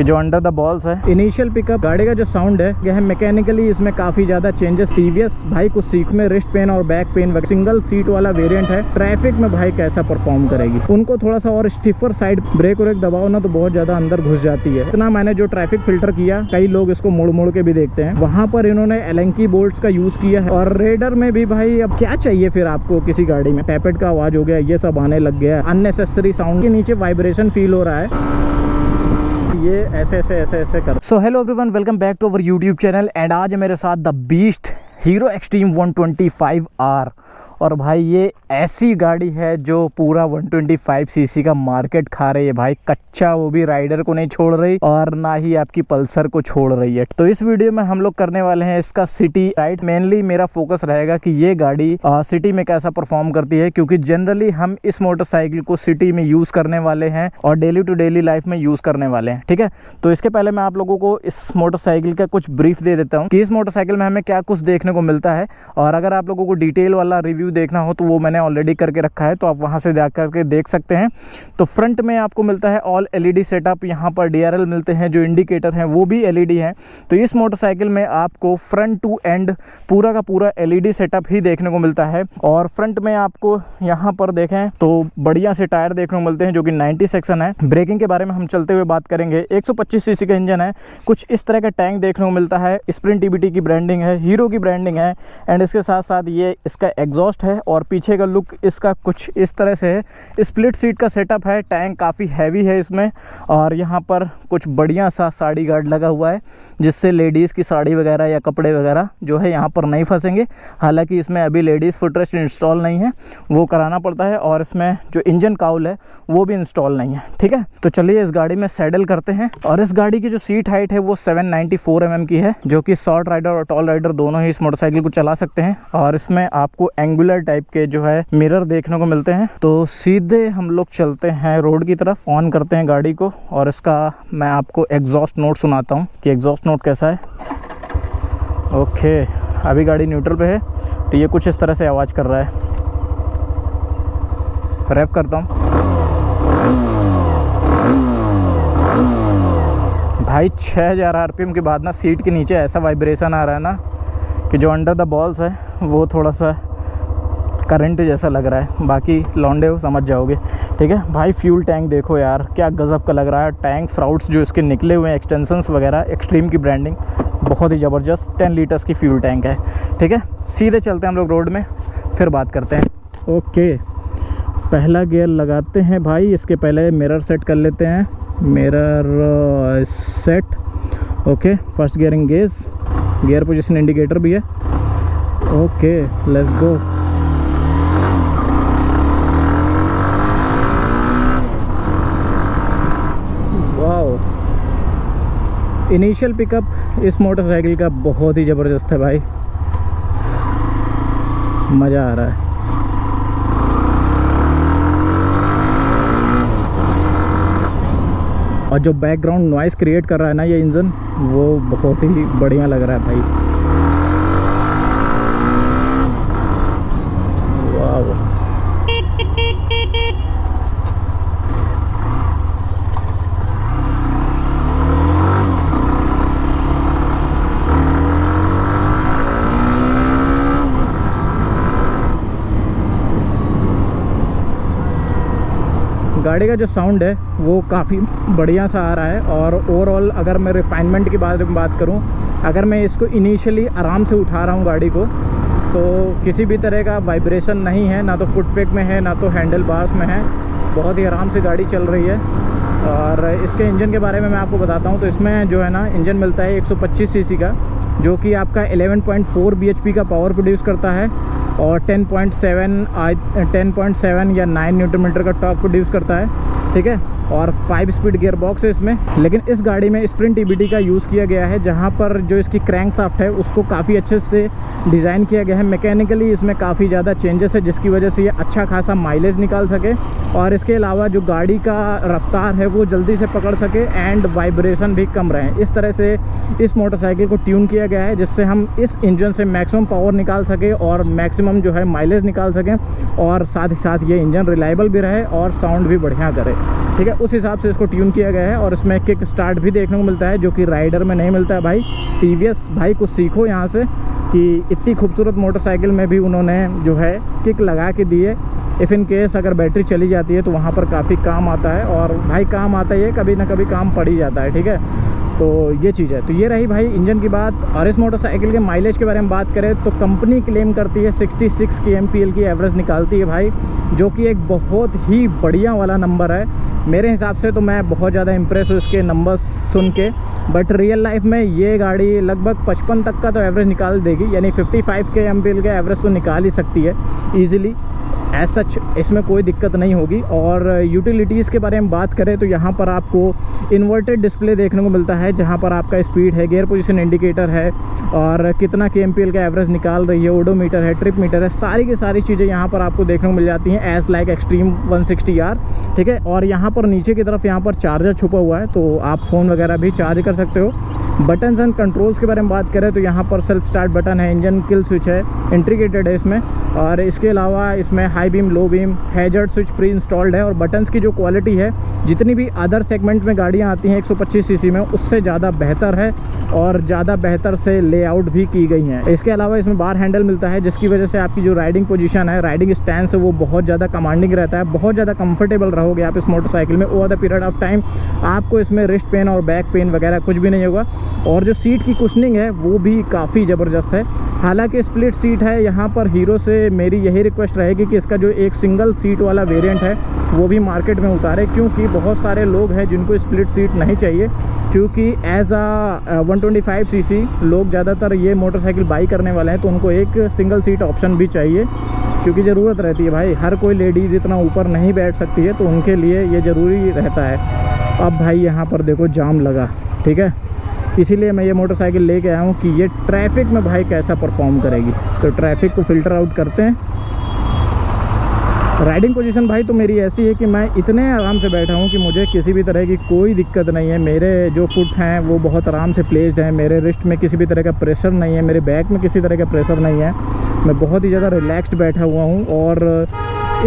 जो under the balls है। Initial pickup, गाड़ी का जो साउंड है यह मैकेनिकली इसमें काफी ज्यादा चेंजेस। टीवीएस भाई कुछ सीख में रिस्ट पेन और बैक पेन, सिंगल सीट वाला वेरिएंट है। ट्रैफिक में भाई कैसा परफॉर्म करेगी। उनको थोड़ा सा और स्टिफर साइड ब्रेक और दबाओ ना तो बहुत ज्यादा अंदर घुस जाती है। इतना मैंने जो ट्रैफिक फिल्टर किया, कई लोग इसको मोड़ मोड़ के भी देखते हैं, वहां पर इन्होंने एलेंकी बोल्ट्स का यूज किया है। और रेडर में भी भाई अब क्या चाहिए फिर आपको किसी गाड़ी में। टैपेट का आवाज हो गया, ये सब आने लग गया। अननेसेसरी साउंड के नीचे वाइब्रेशन फील हो रहा है। ये ऐसे कर। So hello everyone, welcome back to our YouTube channel. And आज मेरे साथ the beast hero extreme 125R। और भाई ये ऐसी गाड़ी है जो पूरा 125 सीसी का मार्केट खा रही है भाई। कच्चा वो भी राइडर को नहीं छोड़ रही और ना ही आपकी पल्सर को छोड़ रही है। तो इस वीडियो में हम लोग करने वाले हैं इसका सिटी राइड। मेनली मेरा फोकस रहेगा कि ये गाड़ी सिटी में कैसा परफॉर्म करती है, क्योंकि जनरली हम इस मोटरसाइकिल को सिटी में यूज करने वाले हैं और डेली टू डेली लाइफ में यूज करने वाले हैं। ठीक है, तो इसके पहले मैं आप लोगों को इस मोटरसाइकिल का कुछ ब्रीफ दे देता हूँ कि इस मोटरसाइकिल में हमें क्या कुछ देखने को मिलता है। और अगर आप लोगों को डिटेल वाला रिव्यू देखना हो तो वो मैंने ऑलरेडी करके रखा है, तो आप वहां से जाकर के देख सकते हैं। तो फ्रंट में आपको मिलता है ऑल एलईडी सेटअप। यहाँ पर डीआरएल मिलते हैं, जो इंडिकेटर हैं वो भी एलईडी हैं। तो इस मोटरसाइकिल में आपको फ्रंट टू एंड पूरा का पूरा एलईडी सेटअप ही देखने को मिलता है। और फ्रंट में आपको यहाँ पर देखें तो बढ़िया से टायर देखने को मिलते हैं, जो कि 90 सेक्शन है। ब्रेकिंग के बारे में हम चलते हुए बात करेंगे। 125 सीसी का इंजन है। कुछ इस तरह का टैंक देखने को मिलता है। स्प्रिंट टीबीटी की ब्रांडिंग है, हीरो की ब्रांडिंग है। एंड इसके साथ साथ ये इसका एग्जॉस्ट है और पीछे का लुक इसका कुछ इस तरह से है। स्प्लिट सीट का सेटअप है। टैंक काफ़ी हैवी है इसमें। और यहाँ पर कुछ बढ़िया सा साड़ी गार्ड लगा हुआ है, जिससे लेडीज़ की साड़ी वगैरह या कपड़े वगैरह जो है यहाँ पर नहीं फंसेंगे। हालांकि इसमें अभी लेडीज़ फुटरेस्ट इंस्टॉल नहीं है, वो कराना पड़ता है। और इसमें जो इंजन काउल है वो भी इंस्टॉल नहीं है। ठीक है, तो चलिए इस गाड़ी में सैडल करते हैं। और इस गाड़ी की जो सीट हाइट है वो 794 mm की है, जो कि शॉर्ट राइडर और टॉल राइडर दोनों ही इस मोटरसाइकिल को चला सकते हैं। और इसमें आपको एंगुलर टाइप के जो है मिरर देखने को मिलते हैं। तो सीधे हम लोग चलते हैं रोड की तरफ, ऑन करते हैं गाड़ी को। और इसका मैं आपको एग्जॉस्ट नोट सुनाता हूँ कि एग्जॉस्ट नोट कैसा है। ओके, अभी गाड़ी न्यूट्रल पे है तो ये कुछ इस तरह से आवाज़ कर रहा है। रेव करता हूँ भाई। 6000 RPM के बाद ना सीट के नीचे ऐसा वाइब्रेशन आ रहा है ना कि जो अंडर द बॉल्स है वो थोड़ा सा करंट जैसा लग रहा है। बाकी लौंडे हो समझ जाओगे। ठीक है भाई, फ्यूल टैंक देखो यार, क्या गज़ब का लग रहा है। टैंक श्राउड्स जो इसके निकले हुए हैं, एक्सटेंशंस वगैरह, एक्सट्रीम की ब्रांडिंग, बहुत ही ज़बरदस्त। 10 लीटर्स की फ्यूल टैंक है। ठीक है, सीधे चलते हैं हम लोग रोड में, फिर बात करते हैं। ओके, पहला गियर लगाते हैं भाई। इसके पहले मिरर सेट कर लेते हैं। Mirror set. Okay, first gearing gauge, gear position indicator भी है। Okay, let's go. Initial pickup इस मोटरसाइकिल का बहुत ही ज़बरदस्त है भाई, मज़ा आ रहा है। और जो बैकग्राउंड नॉइज़ क्रिएट कर रहा है ना ये इंजन, वो बहुत ही बढ़िया लग रहा है भाई। वाह, गाड़ी का जो साउंड है वो काफ़ी बढ़िया सा आ रहा है। और ओवरऑल अगर मैं रिफाइनमेंट के बारे में बात करूं, अगर मैं इसको इनिशियली आराम से उठा रहा हूं गाड़ी को, तो किसी भी तरह का वाइब्रेशन नहीं है, ना तो फुट पैक में है ना तो हैंडल बार्स में है। बहुत ही आराम से गाड़ी चल रही है। और इसके इंजन के बारे में मैं आपको बताता हूँ। तो इसमें जो है ना इंजन मिलता है 125 सीसी का, जो कि आपका 11.4 bhp का पावर प्रोड्यूस करता है। और 10.7 या 9 न्यूटन मीटर का टॉर्क प्रोड्यूस करता है। ठीक है, और 5 स्पीड गियर बॉक्स है इसमें। लेकिन इस गाड़ी में स्प्रिंट टीबीटी का यूज़ किया गया है, जहां पर जो इसकी क्रैंक शाफ्ट है उसको काफ़ी अच्छे से डिज़ाइन किया गया है। मैकेनिकली इसमें काफ़ी ज़्यादा चेंजेस है, जिसकी वजह से ये अच्छा खासा माइलेज निकाल सके। और इसके अलावा जो गाड़ी का रफ्तार है वो जल्दी से पकड़ सके एंड वाइब्रेशन भी कम रहे। इस तरह से इस मोटरसाइकिल को ट्यून किया गया है, जिससे हम इस इंजन से मैक्सिमम पावर निकाल सके और मैक्सिमम जो है माइलेज निकाल सकें। और साथ ही साथ ये इंजन रिलायबल भी रहे और साउंड भी बढ़िया करे। ठीक है, उस हिसाब से इसको ट्यून किया गया है। और इसमें किक स्टार्ट भी देखने को मिलता है जो कि राइडर में नहीं मिलता है भाई। टीवीएस भाई कुछ सीखो यहाँ से कि इतनी खूबसूरत मोटरसाइकिल में भी उन्होंने जो है किक लगा के दी है। इफ़ इन केस अगर बैटरी चली जाती है तो वहाँ पर काफ़ी काम आता है, और भाई काम आता ही है, कभी ना कभी काम पड़ ही जाता है। ठीक है, तो ये चीज़ है। तो ये रही भाई इंजन की बात। और इस मोटरसाइकिल के माइलेज के बारे में बात करें तो कंपनी क्लेम करती है 66 kmpl की एवरेज निकालती है भाई, जो कि एक बहुत ही बढ़िया वाला नंबर है मेरे हिसाब से। तो मैं बहुत ज़्यादा इम्प्रेस हूँ इसके नंबर्स सुन के। बट रियल लाइफ में ये गाड़ी लगभग 55 तक का तो एवरेज निकाल देगी, यानी 55 kmpl का एवरेज तो निकाल ही सकती है ईज़िली। एज सच इसमें कोई दिक्कत नहीं होगी। और यूटिलिटीज़ के बारे में बात करें तो यहाँ पर आपको इन्वर्टेड डिस्प्ले देखने को मिलता है, जहाँ पर आपका स्पीड है, गियर पोजीशन इंडिकेटर है, और कितना kmpl का एवरेज निकाल रही है, ओडोमीटर है, ट्रिप मीटर है, सारी की सारी चीज़ें यहाँ पर आपको देखने को मिल जाती हैं एज़ लाइक एक्सट्रीम 160R। ठीक है, और यहाँ पर नीचे की तरफ यहाँ पर चार्जर छुपा हुआ है, तो आप फ़ोन वगैरह भी चार्ज कर सकते हो। बटन्स एंड कंट्रोल्स के बारे में बात करें तो यहाँ पर सेल्फ स्टार्ट बटन है, इंजन किल स्विच है, इंटीग्रेटेड है इसमें। और इसके अलावा इसमें high beam, low beam, hazard switch pre installed है। और बटन्स की जो क्वालिटी है जितनी भी अदर सेगमेंट में गाड़ियाँ आती हैं 125 सीसी में, उससे ज़्यादा बेहतर है, और ज़्यादा बेहतर से लेआउट भी की गई हैं। इसके अलावा इसमें बार हैंडल मिलता है, जिसकी वजह से आपकी जो राइडिंग पोजीशन है, राइडिंग स्टैंड है, वो बहुत ज़्यादा कमांडिंग रहता है। बहुत ज़्यादा कंफर्टेबल रहोगे आप इस मोटरसाइकिल में। Over the period of time आपको इसमें रिस्ट पेन और बैक पेन वगैरह कुछ भी नहीं होगा। और जो सीट की कुशनिंग है वो भी काफ़ी ज़बरदस्त है। हालांकि स्प्लिट सीट है, यहाँ पर हीरो से मेरी यही रिक्वेस्ट रहेगी कि इसका जो एक सिंगल सीट वाला वेरिएंट है वो भी मार्केट में उतारे, क्योंकि बहुत सारे लोग हैं जिनको स्प्लिट सीट नहीं चाहिए। क्योंकि एज आ 125 सीसी लोग ज़्यादातर ये मोटरसाइकिल बाई करने वाले हैं, तो उनको एक सिंगल सीट ऑप्शन भी चाहिए, क्योंकि ज़रूरत रहती है भाई। हर कोई लेडीज़ इतना ऊपर नहीं बैठ सकती है, तो उनके लिए ये ज़रूरी रहता है। अब भाई यहाँ पर देखो जाम लगा, ठीक है, इसीलिए मैं ये मोटरसाइकिल लेके आया हूँ कि ये ट्रैफिक में भाई कैसा परफॉर्म करेगी। तो ट्रैफिक को फ़िल्टर आउट करते हैं। राइडिंग पोजीशन भाई तो मेरी ऐसी है कि मैं इतने आराम से बैठा हूँ कि मुझे किसी भी तरह की कोई दिक्कत नहीं है। मेरे जो फुट हैं वो बहुत आराम से प्लेस्ड हैं, मेरे रिस्ट में किसी भी तरह का प्रेशर नहीं है, मेरे बैक में किसी तरह का प्रेशर नहीं है। मैं बहुत ही ज़्यादा रिलैक्स्ड बैठा हुआ हूँ। और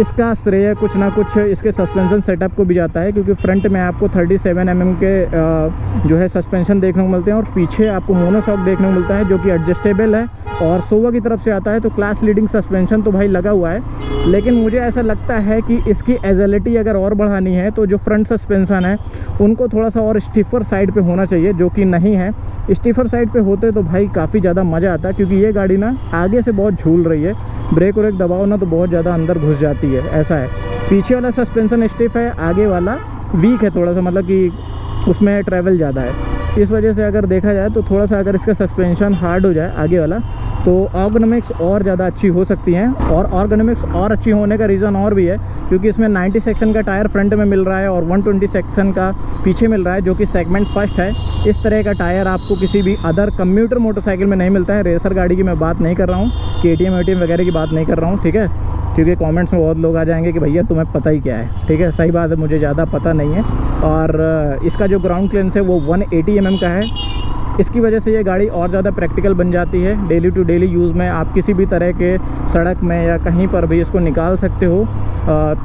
इसका श्रेय कुछ ना कुछ इसके सस्पेंशन सेटअप को भी जाता है, क्योंकि फ्रंट में आपको 37 mm के जो है सस्पेंशन देखने को मिलते हैं, और पीछे आपको मोनोशॉक देखने को मिलता है जो कि एडजस्टेबल है, और सोवा की तरफ से आता है। तो क्लास लीडिंग सस्पेंशन तो भाई लगा हुआ है, लेकिन मुझे ऐसा लगता है कि इसकी एजिलिटी अगर और बढ़ानी है तो जो फ्रंट सस्पेंशन है उनको थोड़ा सा और स्टिफर साइड पे होना चाहिए, जो कि नहीं है। स्टिफर साइड पे होते तो भाई काफ़ी ज़्यादा मज़ा आता, क्योंकि ये गाड़ी ना आगे से बहुत झूल रही है, ब्रेक व्रेक दबाओ ना तो बहुत ज़्यादा अंदर घुस जाती है, ऐसा है। पीछे वाला सस्पेंशन स्टिफ है, आगे वाला वीक है थोड़ा सा, मतलब कि उसमें ट्रैवल ज़्यादा है। इस वजह से अगर देखा जाए तो थोड़ा सा अगर इसका सस्पेंशन हार्ड हो जाए आगे वाला, तो ऑर्गोनॉमिक्स और ज़्यादा अच्छी हो सकती हैं। और ऑर्गोनॉमिक्स और अच्छी होने का रीज़न और भी है, क्योंकि इसमें 90 सेक्शन का टायर फ्रंट में मिल रहा है और 120 सेक्शन का पीछे मिल रहा है, जो कि सेगमेंट फर्स्ट है। इस तरह का टायर आपको किसी भी अदर कम्यूटर मोटरसाइकिल में नहीं मिलता है। रेसर गाड़ी की मैं बात नहीं कर रहा हूँ, KTM वेटीएम वगैरह की बात नहीं कर रहा हूँ, ठीक है, क्योंकि कमेंट्स में बहुत लोग आ जाएंगे कि भैया तुम्हें पता ही क्या है। ठीक है, सही बात है, मुझे ज़्यादा पता नहीं है। और इसका जो ग्राउंड क्लियरेंस है वो 180 mm का है। इसकी वजह से ये गाड़ी और ज़्यादा प्रैक्टिकल बन जाती है। डेली टू डेली यूज़ में आप किसी भी तरह के सड़क में या कहीं पर भी इसको निकाल सकते हो,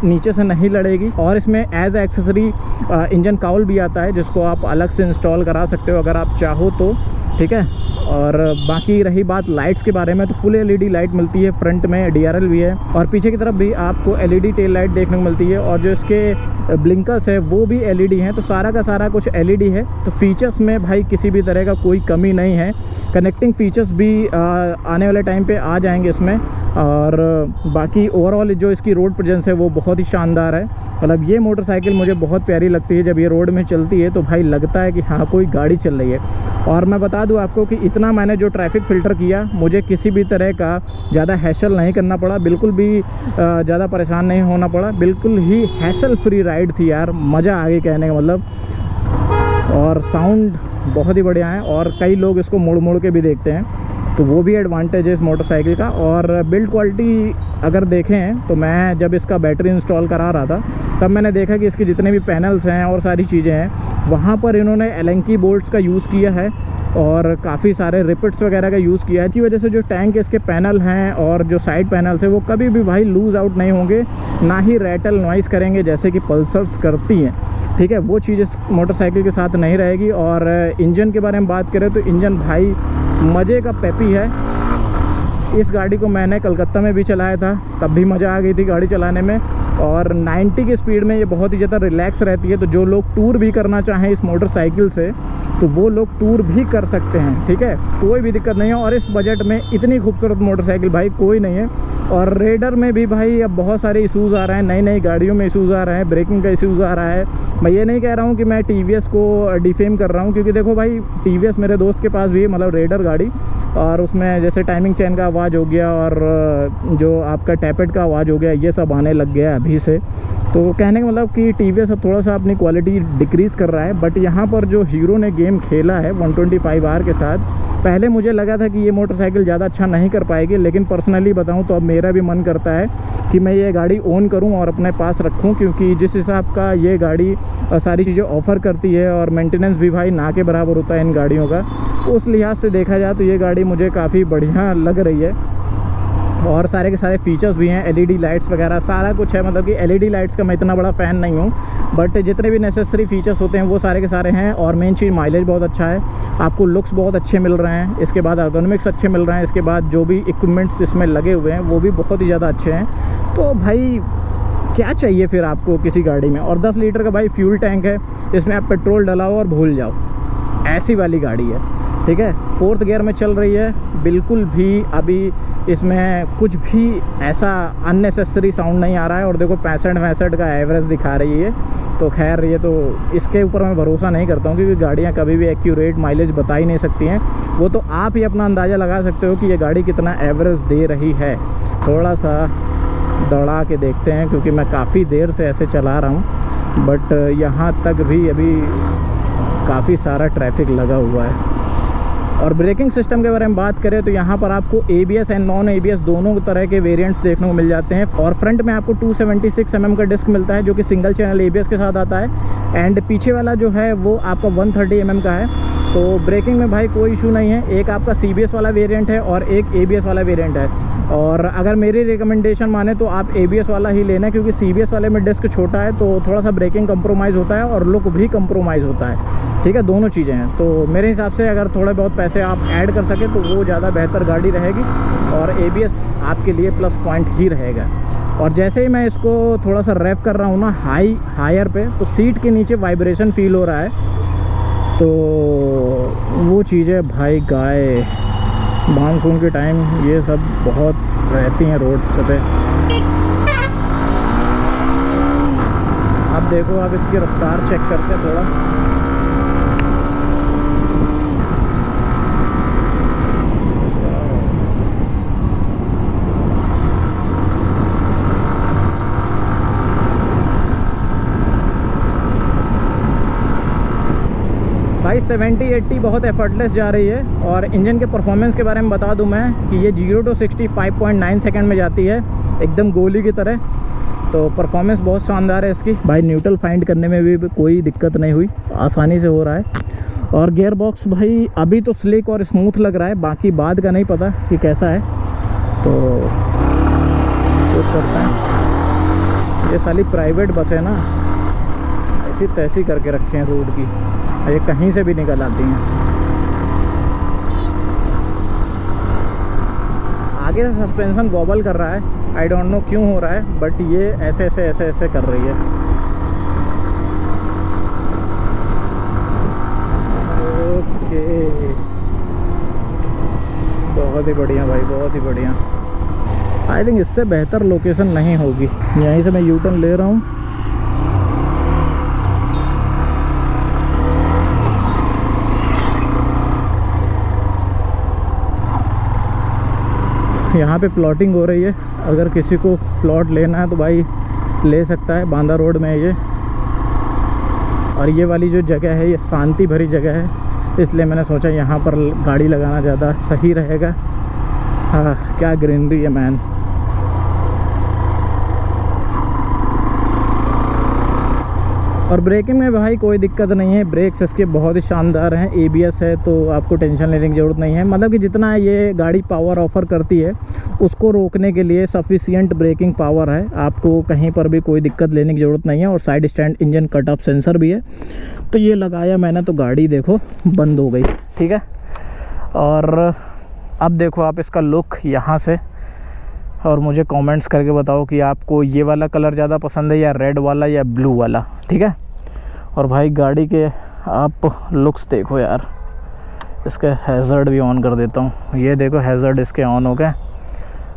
नीचे से नहीं लड़ेगी। और इसमें एज एक्सेसरी इंजन काउल भी आता है, जिसको आप अलग से इंस्टॉल करा सकते हो अगर आप चाहो तो, ठीक है। और बाकी रही बात लाइट्स के बारे में, तो फुल LED लाइट मिलती है, फ्रंट में DRL भी है, और पीछे की तरफ भी आपको LED टेल लाइट देखने को मिलती है। और जो इसके ब्लिंकर्स है वो भी LED हैं, तो सारा का सारा कुछ LED है। तो फीचर्स में भाई किसी भी तरह का कोई कमी नहीं है। कनेक्टिंग फीचर्स भी आने वाले टाइम पे आ जाएंगे इसमें। और बाकी ओवरऑल जो इसकी रोड प्रेजेंस है वो बहुत ही शानदार है। मतलब ये मोटरसाइकिल मुझे बहुत प्यारी लगती है। जब ये रोड में चलती है तो भाई लगता है कि हाँ कोई गाड़ी चल रही है। और मैं बता दूं आपको कि इतना मैंने जो ट्रैफिक फ़िल्टर किया, मुझे किसी भी तरह का ज़्यादा हैसल नहीं करना पड़ा, बिल्कुल भी ज़्यादा परेशान नहीं होना पड़ा। बिल्कुल ही हैसल फ्री राइड थी यार, मज़ा आ गई कहने का मतलब। और साउंड बहुत ही बढ़िया है, और कई लोग इसको मुड़ मुड़ के भी देखते हैं, तो वो भी एडवांटेज है इस मोटरसाइकिल का। और बिल्ड क्वालिटी अगर देखें तो मैं जब इसका बैटरी इंस्टॉल करा रहा था तब मैंने देखा कि इसके जितने भी पैनल्स हैं और सारी चीज़ें हैं, वहाँ पर इन्होंने एलेंकी बोल्ट्स का यूज़ किया है। और काफ़ी सारे रिपिट्स वगैरह का यूज़ किया है, इसकी वजह से जो टैंक के इसके पैनल हैं और जो साइड पैनल्स है वो कभी भी भाई लूज़ आउट नहीं होंगे, ना ही रैटल नॉइज़ करेंगे जैसे कि पल्सर्स करती हैं। ठीक है, वो चीज़ इस मोटरसाइकिल के साथ नहीं रहेगी। और इंजन के बारे में बात करें तो इंजन भाई मज़े का पेपी है। इस गाड़ी को मैंने कलकत्ता में भी चलाया था, तब भी मज़ा आ गई थी गाड़ी चलाने में। और 90 की स्पीड में ये बहुत ही ज़्यादा रिलैक्स रहती है, तो जो लोग टूर भी करना चाहें इस मोटरसाइकिल से तो वो लोग टूर भी कर सकते हैं। ठीक है, कोई भी दिक्कत नहीं है। और इस बजट में इतनी खूबसूरत मोटरसाइकिल भाई कोई नहीं है। और रेडर में भी भाई अब बहुत सारे इशूज़ आ रहे हैं, नई नई गाड़ियों में इशूज़ आ रहे हैं, ब्रेकिंग का इशूज़ आ रहा है। मैं ये नहीं कह रहा हूँ कि मैं TVS को डिफेम कर रहा हूँ, क्योंकि देखो भाई TVS मेरे दोस्त के पास भी है, मतलब रेडर गाड़ी, और उसमें जैसे टाइमिंग चेन का आवाज़ हो गया और जो आपका टैपेट का आवाज़ हो गया, ये सब आने लग गया अभी से। तो कहने का मतलब कि TVS अब थोड़ा सा अपनी क्वालिटी डिक्रीज़ कर रहा है। बट यहाँ पर जो हीरो ने गेम खेला है 125R के साथ, पहले मुझे लगा था कि ये मोटरसाइकिल ज़्यादा अच्छा नहीं कर पाएगी, लेकिन पर्सनली बताऊँ तो अब मेरा भी मन करता है कि मैं ये गाड़ी ओन करूँ और अपने पास रखूँ, क्योंकि जिस हिसाब का ये गाड़ी सारी चीज़ें ऑफ़र करती है और मेंटेनेंस भी भाई ना के बराबर होता है इन गाड़ियों का, उस लिहाज से देखा जाए तो ये गाड़ी मुझे काफ़ी बढ़िया लग रही है। और सारे के सारे फीचर्स भी हैं, LED लाइट्स वगैरह सारा कुछ है। मतलब कि LED लाइट्स का मैं इतना बड़ा फ़ैन नहीं हूँ, बट जितने भी नेसेसरी फीचर्स होते हैं वो सारे के सारे हैं। और मेन चीज़ माइलेज बहुत अच्छा है, आपको लुक्स बहुत अच्छे मिल रहे हैं, इसके बाद एर्गोनॉमिक्स अच्छे मिल रहे हैं, इसके बाद जो भी इक्विपमेंट्स इसमें लगे हुए हैं वो भी बहुत ही ज़्यादा अच्छे हैं। तो भाई क्या चाहिए फिर आपको किसी गाड़ी में। और 10 लीटर का भाई फ्यूल टैंक है, इसमें आप पेट्रोल डलाओ और भूल जाओ, ऐसी वाली गाड़ी है। ठीक है, 4th गियर में चल रही है, बिल्कुल भी अभी इसमें कुछ भी ऐसा अननेसेसरी साउंड नहीं आ रहा है। और देखो 65 का एवरेज दिखा रही है, तो खैर ये तो इसके ऊपर मैं भरोसा नहीं करता हूँ, क्योंकि गाड़ियाँ कभी भी एक्यूरेट माइलेज बता ही नहीं सकती हैं। वो तो आप ही अपना अंदाज़ा लगा सकते हो कि ये गाड़ी कितना एवरेज दे रही है। थोड़ा सा दौड़ा के देखते हैं, क्योंकि मैं काफ़ी देर से ऐसे चला रहा हूँ, बट यहाँ तक भी अभी काफ़ी सारा ट्रैफिक लगा हुआ है। और ब्रेकिंग सिस्टम के बारे में बात करें तो यहाँ पर आपको ABS एंड नॉन ABS दोनों तरह के वेरिएंट्स देखने को मिल जाते हैं। और फ्रंट में आपको 276 mm का डिस्क मिलता है, जो कि सिंगल चैनल ABS के साथ आता है। एंड पीछे वाला जो है वो आपका 130 mm का है। तो ब्रेकिंग में भाई कोई इशू नहीं है। एक आपका CBS वाला वेरिएंट है और एक ABS वाला वेरिएंट है। और अगर मेरी रिकमेंडेशन माने तो आप ABS वाला ही लेना, क्योंकि CBS वाले में डिस्क छोटा है तो थोड़ा सा ब्रेकिंग कंप्रोमाइज़ होता है और लुक भी कंप्रोमाइज़ होता है। ठीक है, दोनों चीज़ें हैं। तो मेरे हिसाब से अगर थोड़े बहुत पैसे आप ऐड कर सकें तो वो ज़्यादा बेहतर गाड़ी रहेगी, और ABS आपके लिए प्लस पॉइंट ही रहेगा। और जैसे ही मैं इसको थोड़ा सा रैप कर रहा हूँ ना हायर पे, तो सीट के नीचे वाइब्रेशन फील हो रहा है। तो वो चीज़ें भाई गाय मानसून के टाइम ये सब बहुत रहती हैं रोड पे। अब देखो, आप इसकी रफ्तार चेक करते हैं थोड़ा। भाई 70-80 बहुत एफर्टलेस जा रही है। और इंजन के परफॉर्मेंस के बारे में बता दूं मैं कि ये 0 to 60 5.9 सेकंड में जाती है, एकदम गोली की तरह। तो परफॉर्मेंस बहुत शानदार है इसकी। भाई न्यूट्रल फाइंड करने में भी कोई दिक्कत नहीं हुई, आसानी से हो रहा है। और गियर बॉक्स भाई अभी तो स्लिक और स्मूथ लग रहा है, बाकी बाद का नहीं पता कि कैसा है। तो कुछ करता है, ये साली प्राइवेट बस है ना, ऐसी तैसी करके रखे हैं रोड की, ये कहीं से भी निकल आती हैं। आगे से सस्पेंशन वॉबल कर रहा है, आई डोंट नो क्यों हो रहा है, बट ये ऐसे ऐसे कर रही है। ओके, बहुत ही बढ़िया भाई, बहुत ही बढ़िया। आई थिंक इससे बेहतर लोकेशन नहीं होगी। यहीं से मैं यू टर्न ले रहा हूँ। यहाँ पे प्लॉटिंग हो रही है, अगर किसी को प्लॉट लेना है तो भाई ले सकता है। बांदा रोड में है ये। और ये वाली जो जगह है ये शांति भरी जगह है, इसलिए मैंने सोचा यहाँ पर गाड़ी लगाना ज़्यादा सही रहेगा। हाँ, क्या ग्रीनरी है मैन। और ब्रेकिंग में भाई कोई दिक्कत नहीं है, ब्रेक्स इसके बहुत ही शानदार हैं, ABS है तो आपको टेंशन लेने की ज़रूरत नहीं है। मतलब कि जितना ये गाड़ी पावर ऑफ़र करती है उसको रोकने के लिए सफिशिएंट ब्रेकिंग पावर है, आपको कहीं पर भी कोई दिक्कत लेने की ज़रूरत नहीं है। और side stand engine cut off sensor भी है। तो ये लगाया मैंने तो गाड़ी देखो बंद हो गई, ठीक है। और अब देखो आप इसका लुक यहाँ से, और मुझे कमेंट्स करके बताओ कि आपको ये वाला कलर ज़्यादा पसंद है या रेड वाला या ब्लू वाला, ठीक है। और भाई गाड़ी के आप लुक्स देखो यार, इसके हैज़र्ड भी ऑन कर देता हूँ। ये देखो हैज़र्ड इसके ऑन हो गए।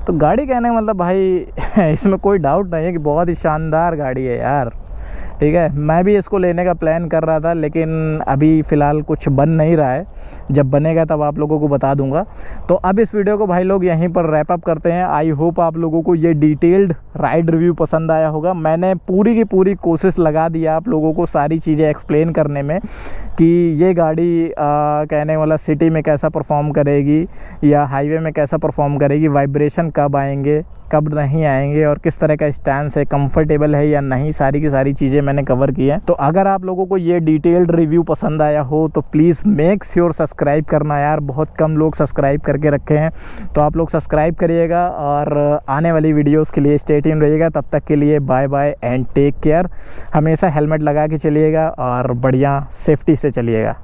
तो गाड़ी कहने का मतलब भाई इसमें कोई डाउट नहीं है कि बहुत ही शानदार गाड़ी है यार, ठीक है। मैं भी इसको लेने का प्लान कर रहा था, लेकिन अभी फ़िलहाल कुछ बन नहीं रहा है, जब बनेगा तब आप लोगों को बता दूंगा। तो अब इस वीडियो को भाई लोग यहीं पर रैप अप करते हैं। आई होप आप लोगों को ये डिटेल्ड राइड रिव्यू पसंद आया होगा। मैंने पूरी की पूरी कोशिश लगा दी आप लोगों को सारी चीज़ें एक्सप्लेन करने में कि ये गाड़ी कहने वाला सिटी में कैसा परफॉर्म करेगी या हाईवे में कैसा परफॉर्म करेगी, वाइब्रेशन कब आएंगे कब नहीं आएंगे, और किस तरह का स्टैंड है, कंफर्टेबल है या नहीं, सारी की सारी चीज़ें मैंने कवर की है। तो अगर आप लोगों को ये डिटेल्ड रिव्यू पसंद आया हो तो प्लीज़ मेक श्योर सब्सक्राइब करना यार, बहुत कम लोग सब्सक्राइब करके रखे हैं, तो आप लोग सब्सक्राइब करिएगा। और आने वाली वीडियोस के लिए स्टे ट्यून रहिएगा। तब तक के लिए bye bye and take care. हमेशा हेलमेट लगा के चलिएगा और बढ़िया सेफ्टी से चलिएगा।